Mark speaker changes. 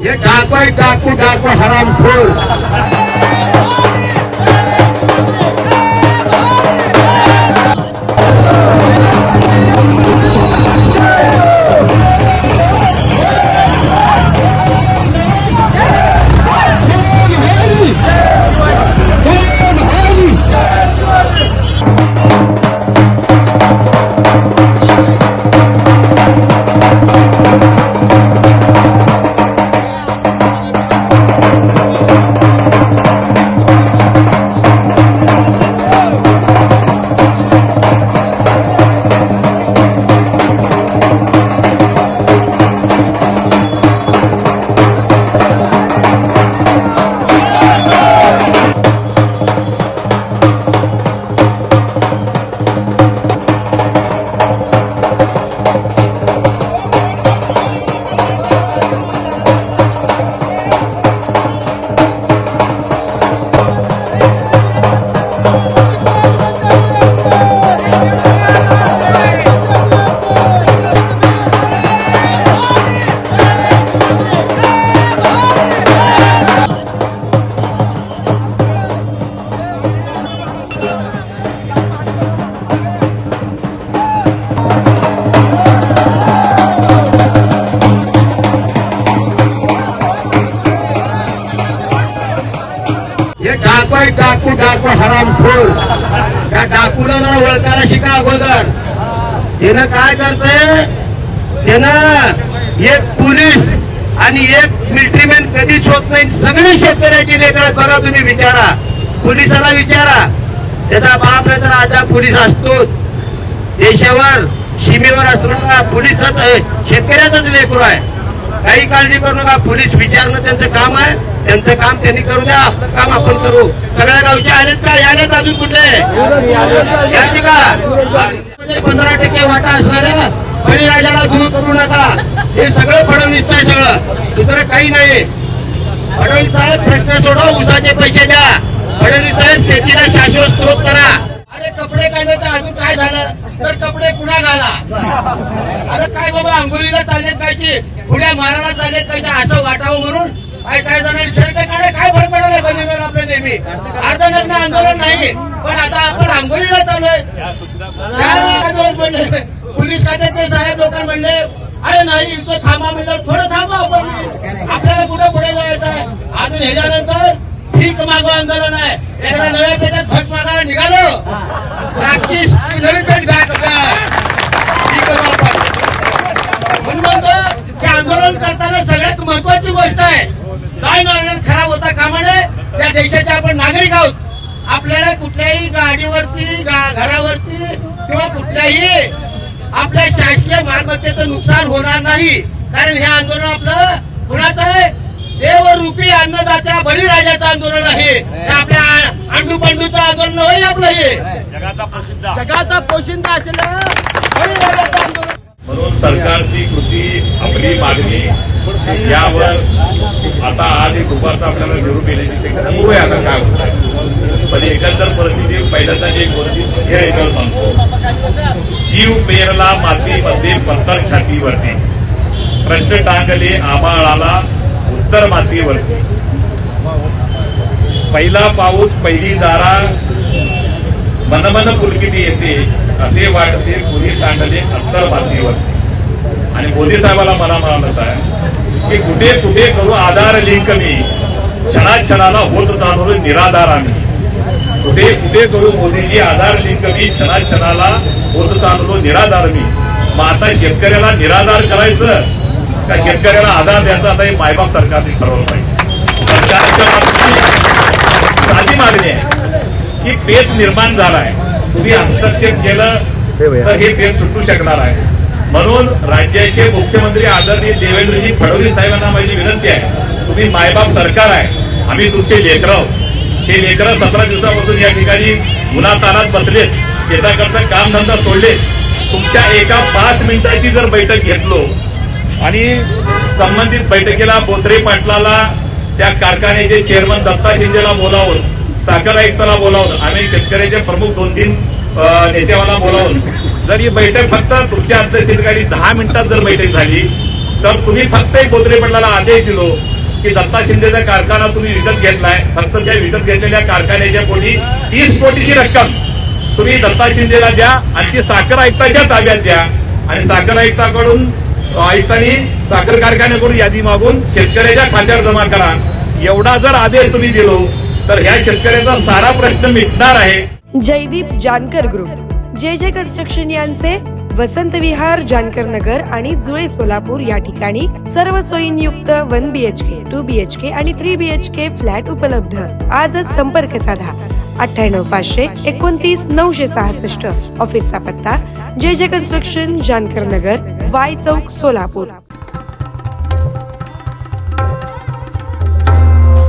Speaker 1: हे डाकू डाकू डाकू हरामखोर। डाकू डाकू हरामखोर। त्या डाकूला जरा ओळखायला शिका अगोदर। त्यानं काय करतंय, त्यानं एक पोलीस आणि एक मिलिटरीमॅन कधीच होत नाही। सगळे शेतकऱ्याची लेकरं बघा, तुम्ही विचारा, पोलिसाला विचारा, त्याचा बाप नाही तर आजा पोलीस असतो। देशावर सीमेवर असणारा पोलीसच आहे, शेतकऱ्याचंच लेकरू आहे। काही काळजी करू नका, पोलीस विचारणं त्यांचं काम आहे, त्यांचं काम त्यांनी करू द्या, आपलं काम आपण करू। सगळ्या गावचे आलेत का? यालेत अजून कुठले याचे का? 15% वाटा असणाऱ्या बळीराजाला दूर करू नका। हे सगळं फडणवीसचं आहे, सगळं दुसरं काही नाही। फडणवीस साहेब प्रश्न सोडव, ऊसाचे पैसे द्या। फडणवीस साहेब शेतीला शाश्वत स्त्रोत करा। अरे कपडे काढण्याचं अजून काय झालं तर कपडे पुन्हा घाला। अरे काय बाबा, अंघोळीला चाललेत काय की पुढ्या मारायला चाललेत काय, असं वाटावं म्हणून काय जणांनी शर्ट काढे, काय फरक पडायला बनवणार आपल्या नेहमी अर्धनग्न आंदोलन नाही, पण आता आपण आंघोळीला चाललोय। पोलीस खात्याचे साहेब लोकांना म्हणले, अरे नाही इथं थांबा म्हणलं, थोडं थांबा, आपण आपल्याला कुठं पुढे जायचं आहे। अजून ह्याच्यानंतर भीक मागो आंदोलन आहे। एकदा नव्या पेठात भीक मागायला निघालो, नवी पेठ म्हणून म्हणतो की आंदोलन करताना सगळ्यात महत्वाची गोष्ट आहे, काय नॉर्मल खराब होता कामा नये। त्या देशाचे आपण नागरिक आहोत, आपल्याला कुठल्याही गाडीवरती घरावरती किंवा कुठल्याही आपल्या शासकीय मालमत्तेचं नुकसान होणार नाही, कारण हे आंदोलन आपलं कुणाचं आहे? देवरूपी अन्नदात्या बळीराजाचं आंदोलन आहे। आपल्या अंडू पंडूचं आंदोलन होईल आपलं, हे जगाचा पोशिंदा असलेलं बळीराजाचं आंदोलन।
Speaker 2: म्हणून सरकारची कृती, आपली मागणी यावर आता आज एक दुपारचा आपल्याला निरोप येण्याची शक्यता बघूया आता काय होत। पण एकंदर परिस्थिती पहिल्यांदा एक गोष्टी शेअर एकच सांगतो, जीव पेरला मातीमध्ये पत्थर छातीवरती, प्रश्न टांगले आभाळाला उत्तर मातीवरती, पहिला पाऊस पहिली दारा मनमन पुलकिती येते, असे वाटते कुणी सांडले अंतर मातीवरती। आणि मोदी साहेबाला मला म्हणत आहे की कुठे कुठे करू आधार लिंक मी, क्षणाक्षणाला होत जाणवलो निराधार आम्ही। कुठे कुठे करू मोदीजी आधार लिंक मी, क्षणाक्षणाला होत चाललो निराधार मी। मग आता शेतकऱ्याला निराधार करायचं का शेतकऱ्याला आधार द्यायचा, आता हे मायबाप सरकारने ठरवलं पाहिजे। सरकारच्या साधी मागणी आहे की पेच निर्माण झालाय, तुम्ही हस्तक्षेप केलं तर हे पेच सुटू शकणार आहे। म्हणून राज्याचे मुख्यमंत्री आदरणीय देवेंद्रजी फडणवीस साहेबांना माझी विनंती आहे, तुम्ही मायबाप सरकार आहे, आम्ही तुमचे लेकरं, हे लेकरं 17 दिवसापासून या ठिकाणी उन्हातानात बसलेत, शेताकडचं कामधंदा सोडले। तुमच्या एका 5 मिनिटाची जर बैठक घेतलो आणि संबंधित बैठकीला बोत्रे पाटलाला, त्या कारखान्याचे चेअरमन दत्ता शिंदेला बोलावून, साखर आयुक्ताला बोलावून, आम्ही शेतकऱ्याचे प्रमुख 2-3 नेत्याला बोलावून जर ही बैठक फक्त तुमच्या अध्यक्षतेखाली 10 मिनिटात जर बैठक झाली तर तुम्ही फक्त एक बोत्रे पडलेला आदेश दिलो की दत्ता शिंदेचा कारखाना तुम्ही विकत घेतलाय, फक्त त्या विकत घेतलेल्या कारखान्याच्या पोटी 30 कोटीची रक्कम तुम्ही दत्ता शिंदेला द्या आणि ती साखर आयुक्ताच्या ताब्यात द्या आणि साखर आयुक्ताकडून आयुक्तांनी साखर कारखान्याकडून यादी मागून शेतकऱ्याच्या खात्यावर जमा करा. एवढा जर आदेश तुम्ही दिलो तर ह्या शेतकऱ्याचा सारा प्रश्न मिटणार आहे.
Speaker 3: जयदीप जानकर ग्रुप, जे कन्स्ट्रक्शन यांचे वसंत विहार, जानकर नगर आणि जुळे सोलापूर या ठिकाणी सर्व सोयींयुक्त 1 BHK, 2 BHK आणि 3 BHK फ्लॅट उपलब्ध. आजच संपर्क साधा 98 500 29 966. ऑफिसचा पत्ता जे कन्स्ट्रक्शन, जानकर नगर, वाय चौक, सोलापूर.